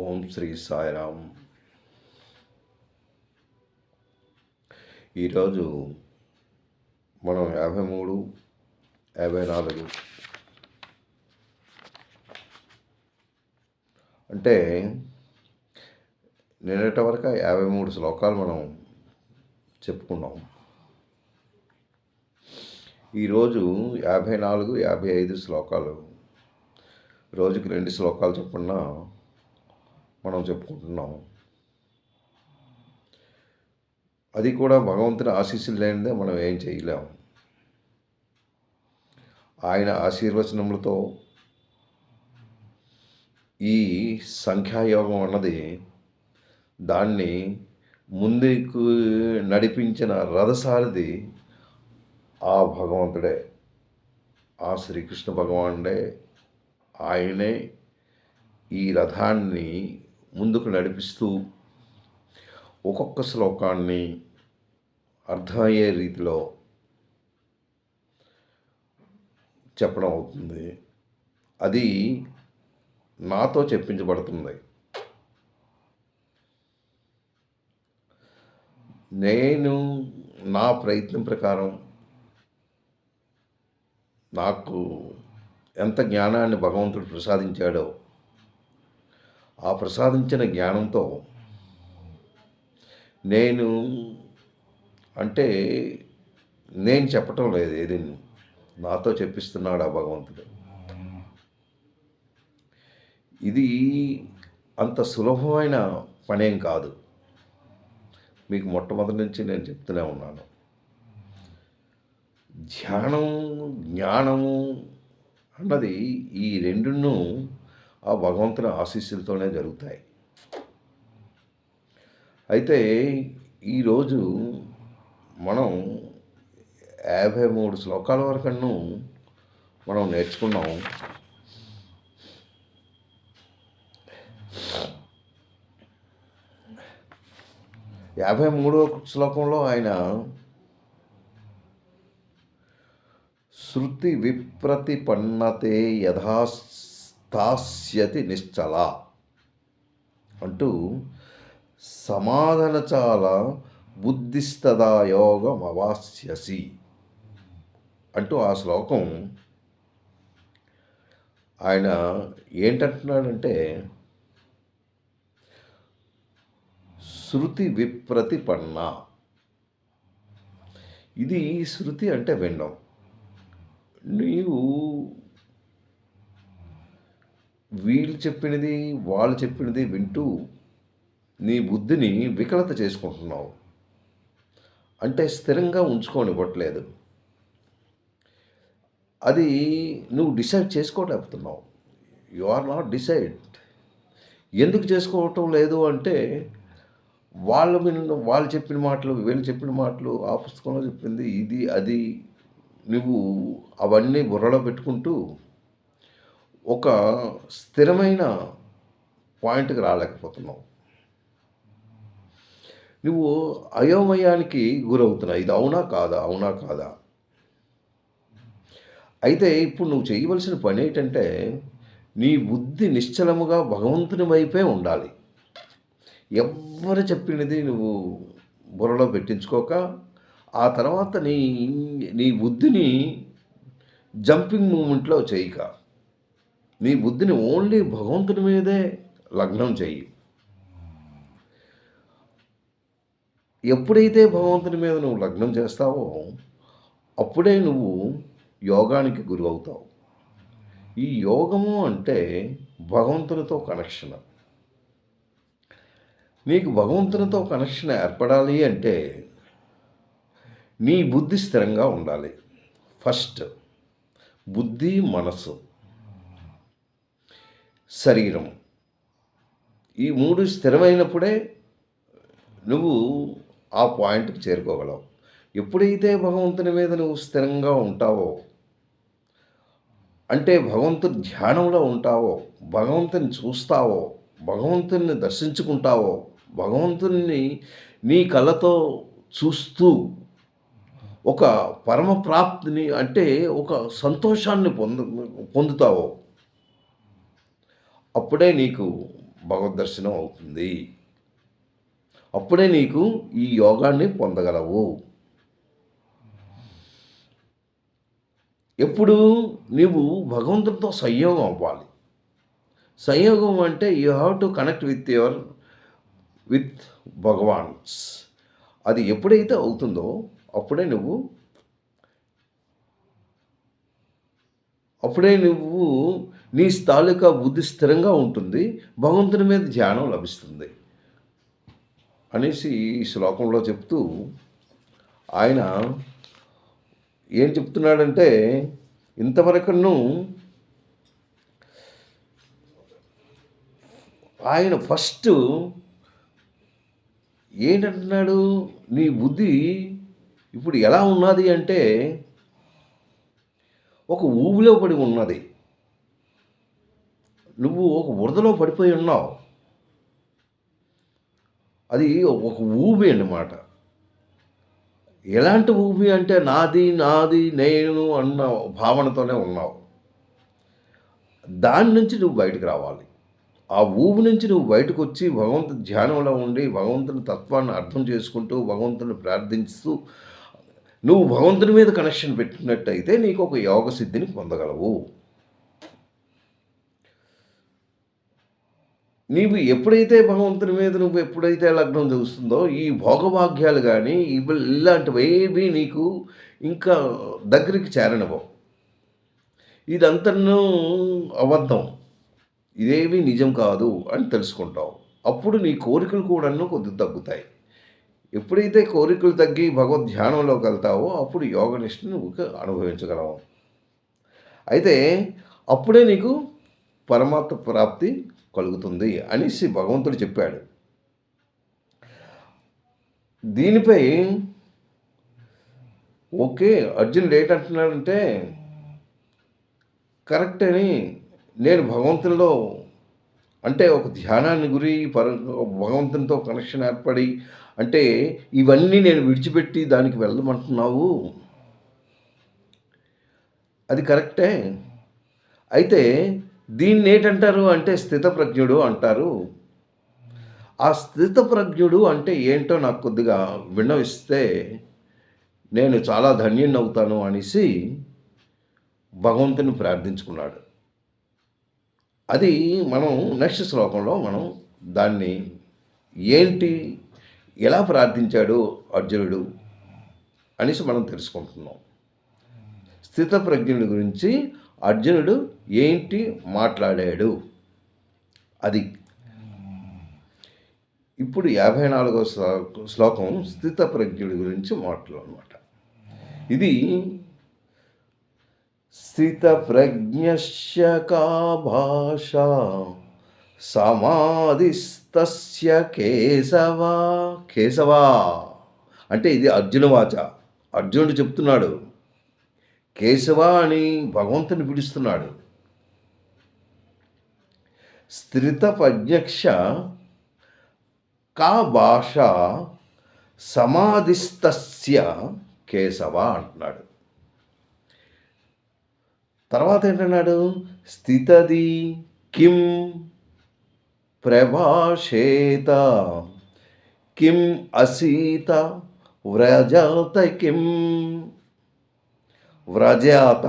ఓం శ్రీ సాయిరామ్. ఈరోజు మనం 53, 54 అంటే నిన్నటి వరకు 53 శ్లోకాలు మనం చెప్పుకున్నాం. ఈరోజు 54, 55 శ్లోకాలు, రోజుకి 2 శ్లోకాలు చొప్పున మనం చెప్పుకుంటున్నాం. అది కూడా భగవంతుని ఆశీస్సులు లేనిదే మనం ఏం చేయలేము. ఆయన ఆశీర్వచనములతో ఈ సంఖ్యాయోగం అన్నది దాన్ని ముందుకు నడిపించిన రథసారథి ఆ భగవంతుడే, ఆ శ్రీకృష్ణ భగవానుడే. ఆయనే ఈ రథాన్ని ముందుకు నడిపిస్తూ ఒక్కొక్క శ్లోకాన్ని అర్థమయ్యే రీతిలో చెప్పడం అవుతుంది. అది నాతో చెప్పించబడుతుంది. నేను నా ప్రయత్నం ప్రకారం నాకు ఎంత జ్ఞానాన్ని భగవంతుడు ప్రసాదించాడో ఆ ప్రసాదించిన జ్ఞానంతో నేను చెప్పటం లేదు, ఏది నాతో చెప్పిస్తున్నాడు ఆ భగవంతుడు. ఇది అంత సులభమైన పనేం కాదు. మీకు మొట్టమొదటి నుంచి నేను చెప్తూనే ఉన్నాను. ధ్యానం, జ్ఞానము అన్నది ఈ రెండును ఆ భగవంతుని ఆశీస్సులతోనే జరుగుతాయి. అయితే ఈరోజు మనం 53 శ్లోకాల వరకు మనం నేర్చుకున్నాం. యాభై మూడవ శ్లోకంలో ఆయన శృతి విప్రతిపన్నతే యథాస్థాస్యతి నిశ్చల అంటూ సమాధాన చాలా బుద్ధిస్తదా యోగం అవాస్యసి అంటూ ఆ శ్లోకం ఆయన ఏంటంటున్నాడంటే, శృతి విప్రతిపన్న. ఇది శృతి అంటే వినడం. నీవు వీళ్ళు చెప్పినది వాళ్ళు చెప్పినది వింటూ నీ బుద్ధిని వికలత చేసుకుంటున్నావు. అంటే స్థిరంగా ఉంచుకోనివ్వట్లేదు. అది నువ్వు డిసైడ్ చేసుకోలేకపోతున్నావు. You are not decide. ఎందుకు చేసుకోవటం లేదు అంటే వాళ్ళు చెప్పిన మాటలు, వీళ్ళు చెప్పిన మాటలు, ఆ పుస్తకంలో చెప్పింది ఇది అది, నువ్వు అవన్నీ బుర్రలో పెట్టుకుంటూ ఒక స్థిరమైన పాయింట్కి రాలేకపోతున్నావు. నువ్వు అయోమయానికి గురవుతున్నావు. ఇది అవునా కాదా, అవునా కాదా. అయితే ఇప్పుడు నువ్వు చేయవలసిన పని ఏంటంటే, నీ బుద్ధి నిశ్చలముగా భగవంతుని వైపే ఉండాలి. ఎవ్వరు చెప్పినది నువ్వు బుర్రలో పెట్టించుకోక, ఆ తర్వాత నీ బుద్ధిని జంపింగ్ మూమెంట్లో చేయక, నీ బుద్ధిని ఓన్లీ భగవంతుని మీదే లగ్నం చెయ్యి. ఎప్పుడైతే భగవంతుని మీద నువ్వు లగ్నం చేస్తావో అప్పుడే నువ్వు యోగానికి గురి అవుతావు. ఈ యోగము అంటే భగవంతునితో కనెక్షన్. నీకు భగవంతునితో కనెక్షన్ ఏర్పడాలి అంటే నీ బుద్ధి స్థిరంగా ఉండాలి. ఫస్ట్ బుద్ధి, మనసు, శరీరం, ఈ మూడు స్థిరమైనప్పుడే నువ్వు ఆ పాయింట్కి చేరుకోగలవు. ఎప్పుడైతే భగవంతుని మీద నువ్వు స్థిరంగా ఉంటావో, అంటే భగవంతుని ధ్యానంలో ఉంటావో, భగవంతుని చూస్తావో, భగవంతుని దర్శించుకుంటావో, భగవంతుని నీ కళ్ళతో చూస్తూ ఒక పరమ ప్రాప్తిని, అంటే ఒక సంతోషాన్ని పొందుతావో, అప్పుడే నీకు భగవద్ దర్శనం అవుతుంది. అప్పుడే నీకు ఈ యోగాన్ని పొందగలవు. ఎప్పుడు నీవు భగవంతుడితో సంయోగం అవ్వాలి. సంయోగం అంటే you have to connect with Bhagavan's. అది ఎప్పుడైతే అవుతుందో అప్పుడే నువ్వు నీ తాలూకా బుద్ధి స్థిరంగా ఉంటుంది. భగవంతుని మీద ధ్యానం లభిస్తుంది అనేసి ఈ శ్లోకంలో చెప్తూ ఆయన ఏం చెప్తున్నాడంటే, ఇంతవరకును ఆయన ఫస్ట్ ఏంటంటున్నాడు, నీ బుద్ధి ఇప్పుడు ఎలా ఉన్నది అంటే ఒక ఊబిలో పడి ఉన్నది. నువ్వు ఒక బురదలో పడిపోయి ఉన్నావు. అది ఒక ఊబి అన్నమాట. ఎలాంటి ఊబి అంటే నాది నేను అన్న భావనతోనే ఉన్నావు. దాని నుంచి నువ్వు బయటకు రావాలి. ఆ ఊబి నుంచి నువ్వు బయటకు వచ్చి భగవంతుని ధ్యానంలో ఉండి భగవంతుని తత్వాన్ని అర్థం చేసుకుంటూ భగవంతుని ప్రార్థిస్తూ నువ్వు భగవంతుని మీద కనెక్షన్ పెట్టినట్టయితే నీకు ఒక యోగ సిద్ధిని పొందగలవు. నీవు ఎప్పుడైతే భగవంతుని మీద నువ్వు ఎప్పుడైతే లగ్నం చూస్తుందో ఈ భోగభాగ్యాలు కానీ ఇలాంటివేవి నీకు ఇంకా దగ్గరికి చేరనివ్వవు. ఇదంతను అబద్ధం, ఇదేవి నిజం కాదు అని తెలుసుకుంటావు. అప్పుడు నీ కోరికలు కూడాను కొద్దిగా తగ్గుతాయి. ఎప్పుడైతే కోరికలు తగ్గి భగవద్ ధ్యానంలోకి వెళ్తావో అప్పుడు యోగనిష్టని నువ్వు అనుభవించగలవు. అయితే అప్పుడే నీకు పరమాత్మ ప్రాప్తి కలుగుతుంది అనేసి భగవంతుడు చెప్పాడు. దీనిపై ఓకే అర్జునుడు ఏంటంటున్నాడంటే, కరెక్ట్ అని నేను భగవంతునిలో అంటే ఒక ధ్యానాన్ని భగవంతునితో కనెక్షన్ ఏర్పడి అంటే ఇవన్నీ నేను విడిచిపెట్టి దానికి వెళ్ళమంటున్నావు, అది కరెక్టే. అయితే దీన్ని ఏంటంటారు అంటే స్థితప్రజ్ఞుడు అంటారు. ఆ స్థితప్రజ్ఞుడు అంటే ఏంటో నాకు కొద్దిగా విన్నవిస్తే నేను చాలా ధన్యుణ్ణి అవుతాను అనేసి భగవంతుని ప్రార్థించుకున్నాడు. అది మనం నెక్స్ట్ శ్లోకంలో మనం దాన్ని ఏంటి ఎలా ప్రార్థించాడు అర్జునుడు అనేసి మనం తెలుసుకుంటున్నాం. స్థితప్రజ్ఞుడి గురించి అర్జునుడు ఏంటి మాట్లాడాడు అది. ఇప్పుడు 54వ శ్లోకం స్థితప్రజ్ఞుడి గురించి మాట్లాడనమాట. ఇది స్థితప్రజ్ఞస్య కా భాష సమాధిస్తస్య కేశవా అంటే ఇది అర్జునవాచ. అర్జునుడు చెప్తున్నాడు, కేశవ అని భగవంతుని పిలుస్తున్నాడు. స్థితప్రజ్ఞస్య కా భాష సమాధిస్తస్య కేశవ అంటున్నాడు. తర్వాత ఏంటన్నాడు, స్థితది కిం ప్రభాషేత కిం అసీత వ్రజత కిం వ్రజాత.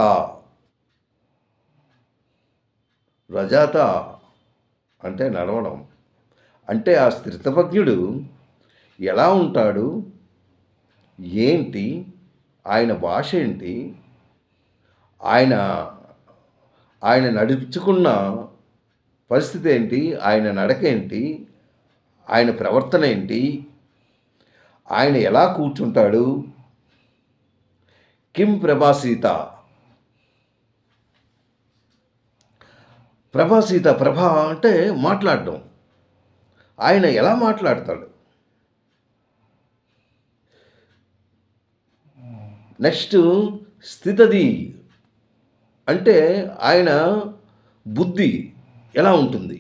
వ్రజాత అంటే నడవడం. అంటే ఆ స్థితప్రజ్ఞుడు ఎలా ఉంటాడు, ఏంటి, ఆయన భాష ఏంటి, ఆయన నడుచుకున్న పరిస్థితి ఏంటి, ఆయన నడక ఏంటి, ఆయన ప్రవర్తన ఏంటి, ఆయన ఎలా కూర్చుంటాడు. కిం ప్రభాసీత, ప్రభ అంటే మాట్లాడడం. ఆయన ఎలా మాట్లాడతాడు. నెక్స్ట్ స్థితది అంటే ఆయన బుద్ధి ఎలా ఉంటుంది.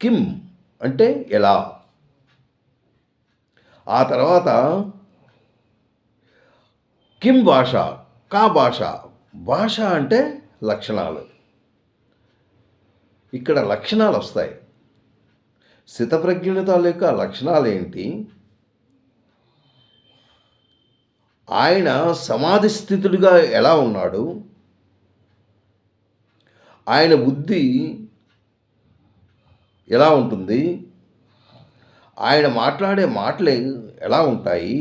కిం అంటే ఎలా. ఆ తర్వాత కిం భాష, కా భాష. భాష అంటే లక్షణాలు. ఇక్కడ లక్షణాలు వస్తాయి. స్థితప్రజ్ఞుని తాలూకా లక్షణాలేంటి? ఆయన సమాధి స్థితుడిగా ఎలా ఉన్నాడు? ఆయన బుద్ధి ఎలా ఉంటుంది? ఆయన మాట్లాడే మాటలు ఎలా ఉంటాయి?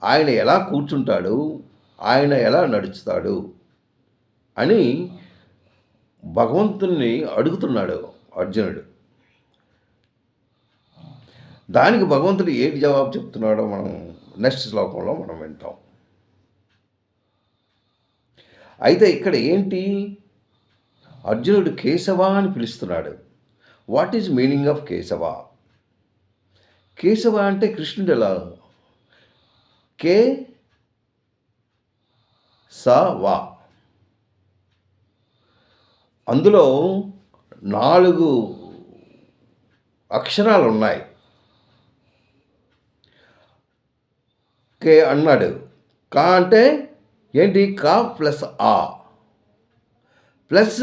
ఆయన ఎలా కూర్చుంటాడు? ఆయన ఎలా నడుస్తాడు? అని భగవంతుణ్ణి అడుగుతున్నాడు అర్జునుడు. దానికి భగవంతుడు ఏంటి జవాబు చెప్తున్నాడో మనం నెక్స్ట్ శ్లోకంలో మనం వింటాం. అయితే ఇక్కడ ఏంటి? అర్జునుడు కేశవ అని పిలుస్తున్నాడు. What is meaning of Keshava? Keshava అంటే కృష్ణుడు ఎలా? కే స వా. అందులో 4 అక్షరాలు ఉన్నాయి. కే అన్నాడు. కా అంటే ఏంటి? కా ప్లస్ ఆ ప్లస్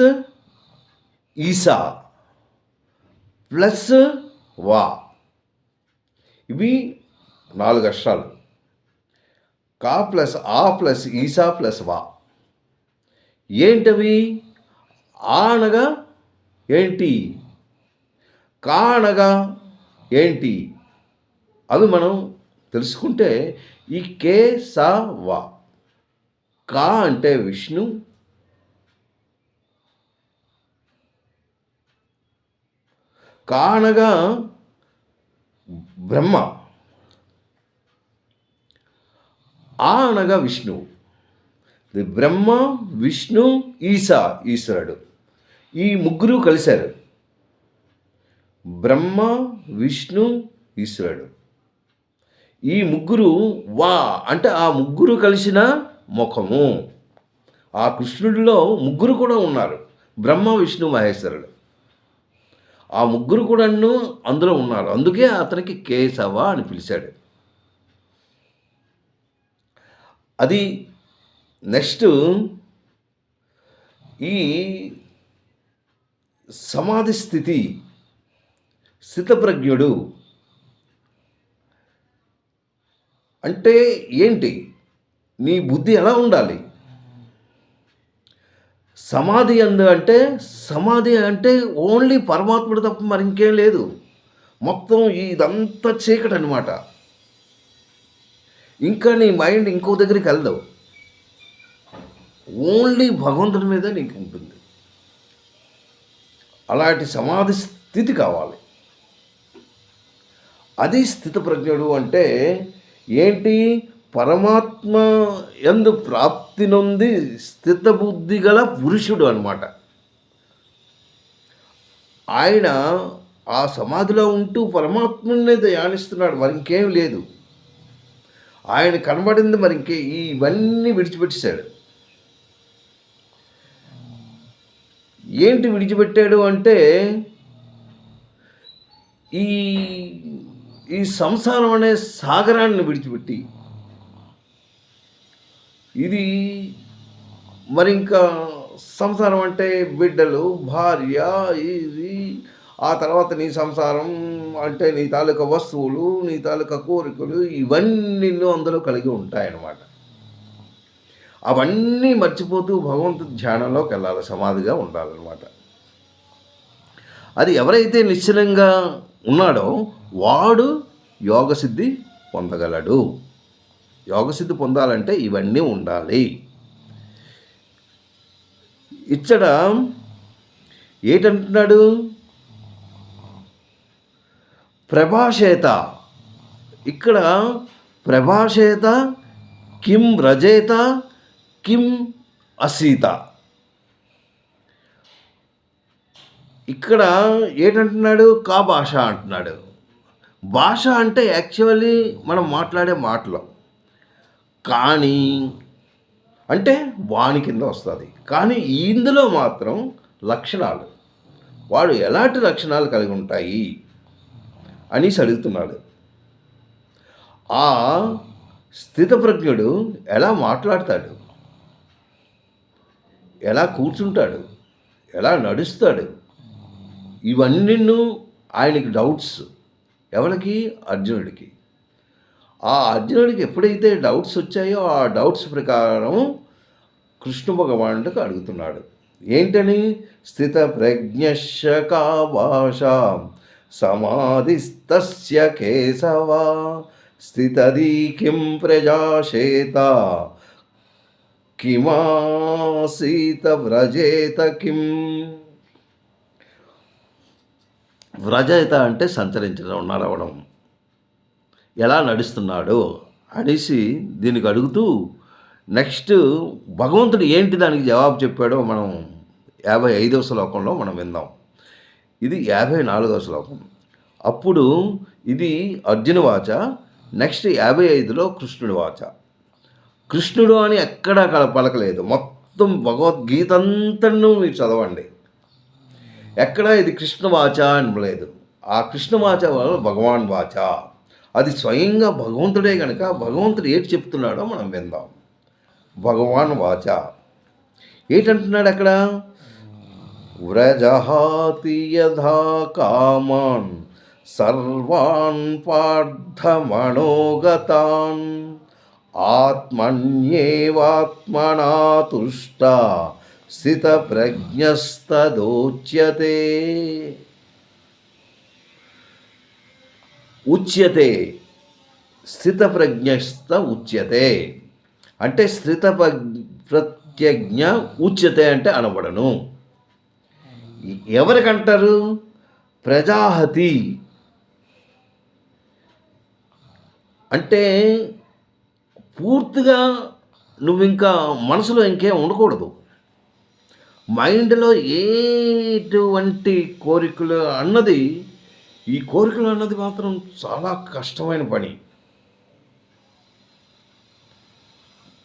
ఈసా ప్లస్ వా. ఇవి 4 అక్షరాలు. కా ప్లస్ ఆ ప్లస్ ఈసా ప్లస్ వా. ఏంటవి? ఆ అనగా ఏంటి? కా అనగా ఏంటి? అవి మనం తెలుసుకుంటే ఈ కే స వా. కా అంటే విష్ణు, కా అనగా బ్రహ్మ, ఆ అనగా విష్ణు. బ్రహ్మ, విష్ణు, ఈశ్వరుడు, ఈ ముగ్గురు కలిశారు. బ్రహ్మ, విష్ణు, ఈశ్వరుడు, ఈ ముగ్గురు వా అంటే ఆ ముగ్గురు కలిసిన ముఖము. ఆ కృష్ణుడిలో ముగ్గురు కూడా ఉన్నారు. బ్రహ్మ, విష్ణు, మహేశ్వరుడు, ఆ ముగ్గురు కూడా అందులో ఉన్నారు. అందుకే అతనికి కేశవ అని పిలిచాడు. అది నెక్స్ట్ ఈ సమాధి స్థితి, స్థితప్రజ్ఞుడు అంటే ఏంటి? నీ బుద్ధి ఎలా ఉండాలి? సమాధి సమాధి అంటే ఓన్లీ పరమాత్ముడు తప్ప మరి ఇంకేం లేదు. మొత్తం ఇదంతా చీకటి అనమాట. ఇంకా నీ మైండ్ ఇంకో దగ్గరికి వెళ్దావు. ఓన్లీ భగవంతుడి మీద నీకు ఉంటుంది. అలాంటి సమాధి స్థితి కావాలి. అది స్థితప్రజ్ఞుడు అంటే ఏంటి? పరమాత్మ యందు ప్రాప్తి నొంది స్థితబుద్ధి గల పురుషుడు అన్నమాట. ఆయన ఆ సమాధిలో ఉంటూ పరమాత్మనే ధ్యానిస్తున్నాడు. మరి ఇంకేం లేదు. ఆయన కనబడింది మరి ఇవన్నీ విడిచిపెట్టేశాడు. ఏంటి విడిచిపెట్టాడు అంటే ఈ సంసారం అనే సాగరాన్ని విడిచిపెట్టి, ఇది మరి ఇంకా సంసారం అంటే బిడ్డలు, భార్య, ఇది ఆ తర్వాత నీ సంసారం అంటే నీ తాలూకా వస్తువులు, నీ తాలూకా కోరికలు, ఇవన్నీ అందులో కలిగి ఉంటాయన్నమాట. అవన్నీ మర్చిపోతూ భగవంతుడి ధ్యానంలోకి వెళ్ళాలి, సమాధిగా ఉండాలన్నమాట. అది ఎవరైతే నిశ్చలంగా ఉన్నాడో వాడు యోగసిద్ధి పొందగలడు. యోగసిద్ధి పొందాలంటే ఇవన్నీ ఉండాలి. ఇచ్చట ఏంటంటున్నాడు? ప్రభాషేత. ఇక్కడ ప్రభాషేత కిం రజేత కిం అసీత. ఇక్కడ ఏంటంటున్నాడు? కా భాష అంటున్నాడు. భాష అంటే యాక్చువల్లీ మనం మాట్లాడే మాటలు, కానీ అంటే వాణి కింద వస్తుంది. కానీ ఇందులో మాత్రం లక్షణాలు, వాడు ఎలాంటి లక్షణాలు కలిగి ఉంటాయి అనేసి అడుగుతున్నాడు. ఆ స్థితప్రజ్ఞుడు ఎలా మాట్లాడతాడు, ఎలా కూర్చుంటాడు, ఎలా నడుస్తాడు, ఇవన్నీ ఆయనకి డౌట్స్. ఎవరికి? అర్జునుడికి. ఆ అర్జునుడికి ఎప్పుడైతే డౌట్స్ వచ్చాయో ఆ డౌట్స్ ప్రకారం కృష్ణ భగవానుడికి అడుగుతున్నాడు. ఏంటని? స్థిత ప్రజ్ఞశ్య కా భాష సమాధిస్తస్య కేశవ స్థితదీ కిం ప్రజాశేత కిమాసీత వ్రజేత కిం. వ్రజేత అంటే సంచరించడం, నడవడం. ఎలా నడుస్తున్నాడు అనేసి దీనికి అడుగుతూ నెక్స్ట్ భగవంతుడు ఏంటి దానికి జవాబు చెప్పాడో మనం 55వ శ్లోకంలో మనం విందాం. ఇది 54వ శ్లోకం. అప్పుడు ఇది అర్జున వాచ. నెక్స్ట్ 55లో కృష్ణుడి వాచ. కృష్ణుడు అని ఎక్కడా పలకలేదు. మొత్తం భగవద్గీత అంతను మీరు చదవండి. ఎక్కడ ఇది కృష్ణ వాచ అనలేదు. ఆ కృష్ణ వాచ భగవాన్ వాచ. అది స్వయంగా భగవంతుడే కనుక భగవంతుడు ఏంటి చెప్తున్నాడో మనం విందాం. భగవాన్ వాచ ఏంటంటున్నాడు అక్కడ? వ్రజహాతి యథా కామాన్ సర్వాన్ పార్థమణోగతాన్ ఆత్మన్యేవాత్మనా తుష్ట స్థిత ప్రజ్ఞస్తదోచ్యతే. ఉచ్యతే స్థిత ప్రజ్ఞస్త ఉచ్యతే అంటే స్థిత ప్రత్యజ్ఞ ఉచ్యతే అంటే అనబడను. ఎవరికంటారు? ప్రజాహతి అంటే పూర్తిగా నువ్వు ఇంకా మనసులో ఇంకేం ఉండకూడదు. మైండ్లో ఎటువంటి కోరికలు అన్నది, ఈ కోరికలు అన్నది మాత్రం చాలా కష్టమైన పని.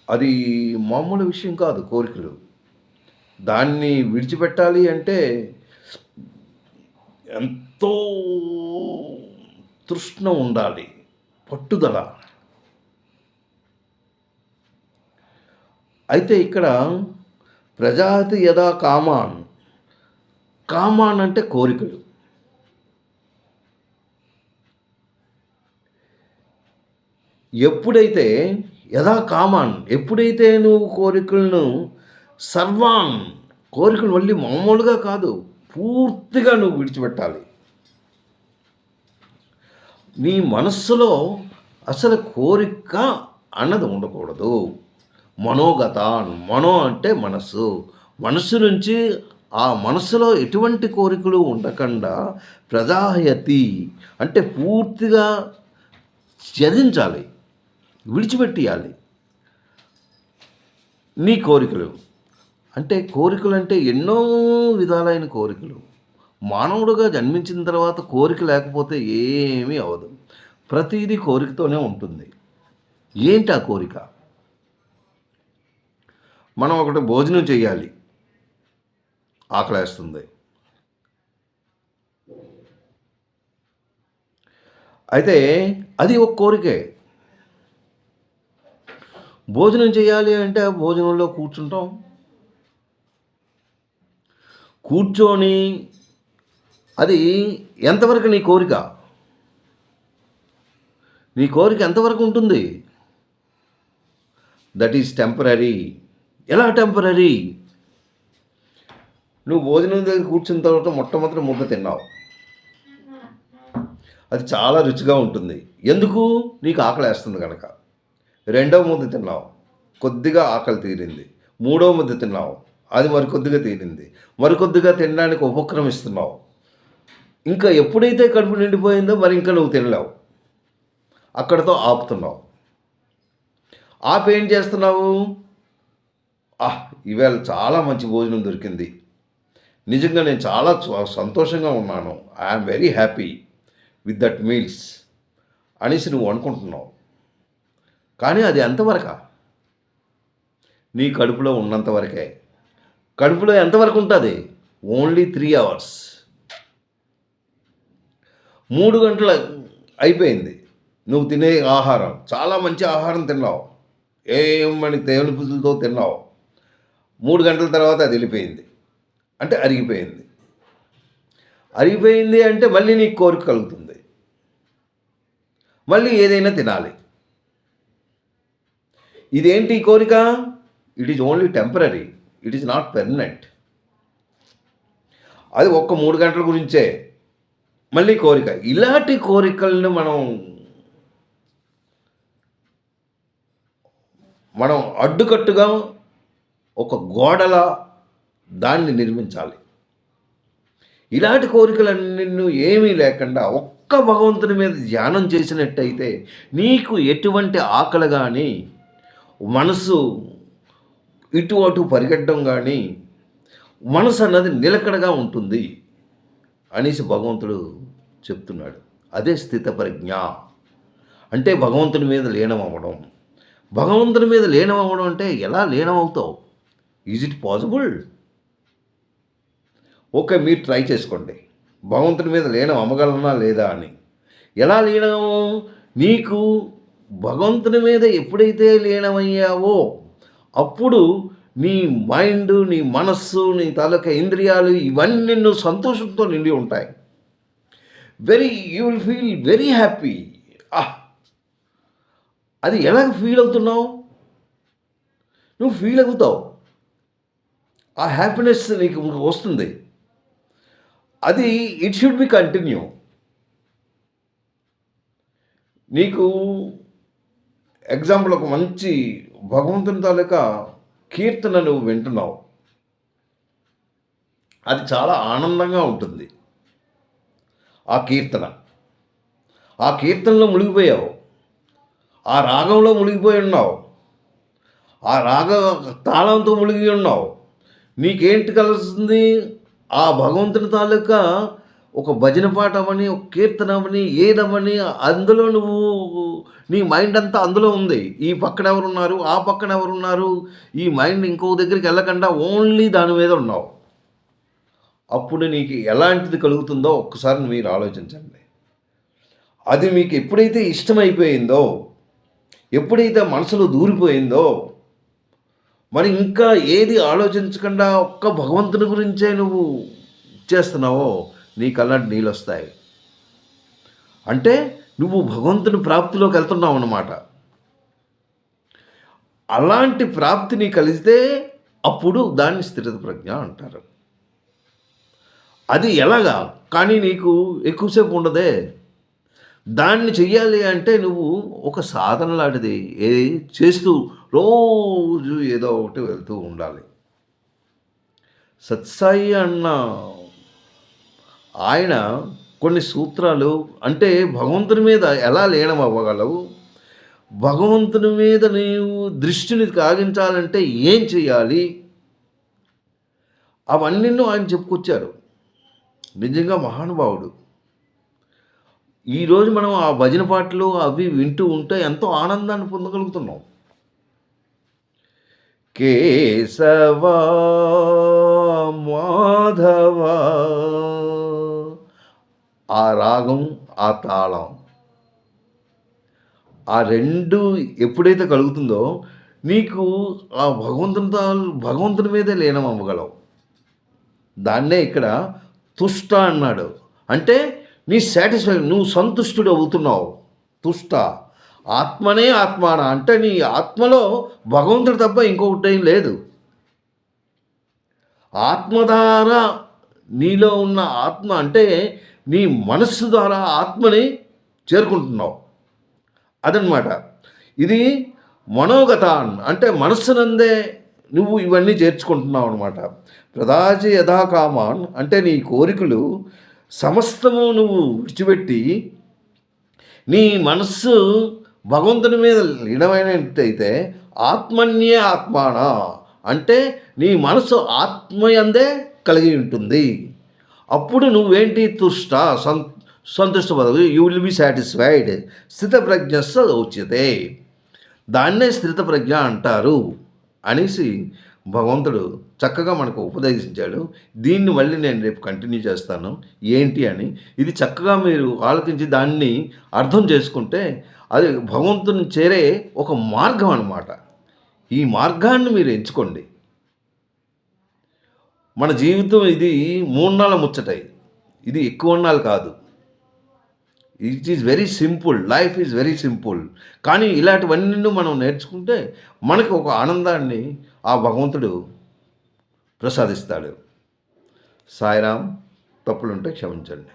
అది మామూలు విషయం కాదు. కోరికలు దాన్ని విడిచిపెట్టాలి అంటే ఎంతో తృష్ణ ఉండాలి, పట్టుదల. అయితే ఇక్కడ ప్రజాతి యథా కామాన్, కామాన్ అంటే కోరికలు. ఎప్పుడైతే యథా కామాన్, ఎప్పుడైతే నువ్వు కోరికలను సర్వాన్, కోరికలు మళ్ళీ మామూలుగా కాదు, పూర్తిగా నువ్వు విడిచిపెట్టాలి. నీ మనస్సులో అసలు కోరిక అన్నది ఉండకూడదు. మనోగతాన్, మనో అంటే మనస్సు, మనస్సు నుంచి ఆ మనస్సులో ఎటువంటి కోరికలు ఉండకుండా ప్రజాయతి అంటే పూర్తిగా త్యజించాలి, విడిచిపెట్టియాలి నీ కోరికలు. అంటే కోరికలు అంటే ఎన్నో విధాలైన కోరికలు. మానవుడుగా జన్మించిన తర్వాత కోరిక లేకపోతే ఏమీ అవ్వదు. ప్రతిదీ కోరికతోనే ఉంటుంది. ఏంటి ఆ కోరిక? మనం ఒకటి భోజనం చేయాలి, ఆకలేస్తుంది. అయితే అది ఒక కోరికే. భోజనం చేయాలి అంటే భోజనంలో కూర్చుంటాం. కూర్చొని అది ఎంతవరకు నీ కోరిక? నీ కోరిక ఎంతవరకు ఉంటుంది? That is temporary. ఎలా టెంపరరీ? నువ్వు భోజనం దగ్గర కూర్చున్న తర్వాత మొట్టమొదటి ముద్ద తిన్నావు, అది చాలా రుచిగా ఉంటుంది. ఎందుకు? నీకు ఆకలి వేస్తుంది కనుక. రెండవ ముద్ద తిన్నావు, కొద్దిగా ఆకలి తీరింది. మూడవ ముద్ద తిన్నావు, అది మరికొద్దిగా తీరింది. మరికొద్దిగా తినడానికి ఉపక్రమిస్తున్నావు. ఇంకా ఎప్పుడైతే కడుపు నిండిపోయిందో మరి ఇంకా నువ్వు తినలేవు, అక్కడితో ఆపుతున్నావు. ఆపి ఏం చేస్తున్నావు? ఇవాళ చాలా మంచి భోజనం దొరికింది, నిజంగా నేను చాలా సంతోషంగా ఉన్నాను, I'm very happy with that meals అనేసి నువ్వు అనుకుంటున్నావు. కానీ అది ఎంతవరకు? నీ కడుపులో ఉన్నంతవరకే. కడుపులో ఎంతవరకు ఉంటుంది? Only 3 hours. 3 గంటలు అయిపోయింది నువ్వు తినే ఆహారం. చాలా మంచి ఆహారం తిన్నావు, ఏమని తేనె పులుసులతో తిన్నావు. 3 గంటల తర్వాత అది వెళ్ళిపోయింది, అంటే అరిగిపోయింది. అరిగిపోయింది అంటే మళ్ళీ నీకు కోరిక కలుగుతుంది, మళ్ళీ ఏదైనా తినాలి. ఇదేంటి కోరిక? It is only temporary, it is not permanent. అది ఒక్క 3 గంటల గురించే, మళ్ళీ కోరిక. ఇలాంటి కోరికలను మనం అడ్డుకట్టుగా ఒక గోడలా దాన్ని నిర్మించాలి. ఇలాంటి కోరికలన్నీ ఏమీ లేకుండా ఒక్క భగవంతుని మీద ధ్యానం చేసినట్టయితే నీకు ఎటువంటి ఆకలి కానీ, మనసు ఇటు అటు పరిగెట్టడం కానీ, మనసు అన్నది నిలకడగా ఉంటుంది అనేసి భగవంతుడు చెప్తున్నాడు. అదే స్థితప్రజ్ఞ అంటే భగవంతుని మీద లీనం అవ్వడం. భగవంతుని మీద లీనం అవ్వడం అంటే ఎలా లీనం అవుతావు? Is it possible? ఓకే, మీరు ట్రై చేసుకోండి భగవంతుని మీద లీనం అమ్మగలనా లేదా అని. ఎలా లీనం? నీకు భగవంతుని మీద ఎప్పుడైతే లీనమయ్యావో అప్పుడు నీ మైండ్, నీ మనస్సు, నీ తాలూకా ఇంద్రియాలు ఇవన్నీ నువ్వు సంతోషంతో నిండి ఉంటాయి. You will feel very happy. అది ఎలా ఫీల్ అవుతున్నావు? నువ్వు ఫీల్ అవుతావు, ఆ హ్యాపీనెస్ నీకు వస్తుంది. అది ఇట్ షుడ్ బి కంటిన్యూ. నీకు ఎగ్జాంపుల్ ఒక మంచి భగవంతుని తాలూకా కీర్తన నువ్వు వింటున్నావు, అది చాలా ఆనందంగా ఉంటుంది. ఆ కీర్తనలో మునిగిపోయావు, ఆ రాగంలో మునిగిపోయి ఉన్నావు, ఆ రాగ తాళంతో మునిగి ఉన్నావు. నీకేంటి కలుస్తుంది? ఆ భగవంతుని తాలూకా ఒక భజన పాట అవని, ఒక కీర్తన అవని, ఏదవని, అందులో నువ్వు నీ మైండ్ అంతా అందులో ఉంది. ఈ పక్కన ఎవరున్నారు, ఆ పక్కన ఎవరున్నారు, ఈ మైండ్ ఇంకో దగ్గరికి వెళ్ళకుండా ఓన్లీ దాని మీద ఉన్నావు. అప్పుడు నీకు ఎలాంటిది కలుగుతుందో ఒక్కసారి మీరు ఆలోచించండి. అది మీకు ఎప్పుడైతే ఇష్టమైపోయిందో, ఎప్పుడైతే మనసులో దూరిపోయిందో, మరి ఇంకా ఏది ఆలోచించకుండా ఒక్క భగవంతుని గురించే నువ్వు చేస్తున్నావో నీ కళ్ళంటి నీళ్ళు వస్తాయి. అంటే నువ్వు భగవంతుని ప్రాప్తిలోకి వెళ్తున్నావు అన్నమాట. అలాంటి ప్రాప్తిని కలిగితే అప్పుడు దాన్ని స్థిర ప్రజ్ఞ అంటారు. అది ఎలాగా? కానీ నీకు ఎక్కువసేపు ఉండదే. దాన్ని చెయ్యాలి అంటే నువ్వు ఒక సాధన లాంటిది చేస్తూ రోజు ఏదో ఒకటి వెళ్తూ ఉండాలి. సత్సాయి అన్న ఆయన కొన్ని సూత్రాలు, అంటే భగవంతుని మీద ఎలా లీనం అవ్వగలవు, భగవంతుని మీద నీవు దృష్టిని కాగించాలంటే ఏం చేయాలి, అవన్నీ ఆయన చెప్పుకొచ్చారు. నిజంగా మహానుభావుడు. ఈరోజు మనం ఆ భజన పాటలు అవి వింటూ ఉంటే ఎంతో ఆనందాన్ని పొందగలుగుతున్నాం. కేశవా మాధవా, ఆ రాగం, ఆ తాళం, ఆ రెండు ఎప్పుడైతే కలుగుతుందో నీకు ఆ భగవంతుని మీదే లీనం అవ్వగలవు. దాన్నే ఇక్కడ తుష్ట అన్నాడు. అంటే నీ సాటిస్ఫై, నువ్వు సంతుష్టుడు అవుతున్నావు. తుష్ట ఆత్మనే ఆత్మాన అంటే నీ ఆత్మలో భగవంతుడు తప్ప ఇంకొకటి ఏం లేదు. ఆత్మ ద్వారా నీలో ఉన్న ఆత్మ అంటే నీ మనస్సు ద్వారా ఆత్మని చేరుకుంటున్నావు. అదనమాట. ఇది మనోగతాన్ అంటే మనస్సునందే నువ్వు ఇవన్నీ చేర్చుకుంటున్నావు అనమాట. ప్రదాచి యథాకామాన్ అంటే నీ కోరికలు సమస్తము నువ్వు విడిచిపెట్టి నీ మనస్సు భగవంతుని మీద లీనమైనట్టయితే ఆత్మన్యే ఆత్మాన అంటే నీ మనసు ఆత్మయందే కలిగి ఉంటుంది. అప్పుడు నువ్వేంటి? తుష్ట, సంతుష్ట పదవి, యూ విల్ బి సాటిస్ఫైడ్. స్థితప్రజ్ఞస్స ఉచ్యతే. దాన్నే స్థితప్రజ్ఞ అంటారు అనేసి భగవంతుడు చక్కగా మనకు ఉపదేశించాడు. దీన్ని మళ్ళీ నేను రేపు కంటిన్యూ చేస్తాను ఏంటి అని. ఇది చక్కగా మీరు ఆలోచించి దాన్ని అర్థం చేసుకుంటే అది భగవంతుని చేరే ఒక మార్గం అన్నమాట. ఈ మార్గాన్ని మీరు ఎంచుకోండి. మన జీవితం ఇది 3 నెలల ముచ్చటాయి. ఇది ఎక్కువ అన్నాలు కాదు. It is very simple. Life is very simple. కానీ ఇలాంటివన్నీ మనం నేర్చుకుంటే మనకు ఒక ఆనందాన్ని ఆ భగవంతుడు ప్రసాదిస్తాడు. సాయిరాం. తప్పులుంటే క్షమించండి.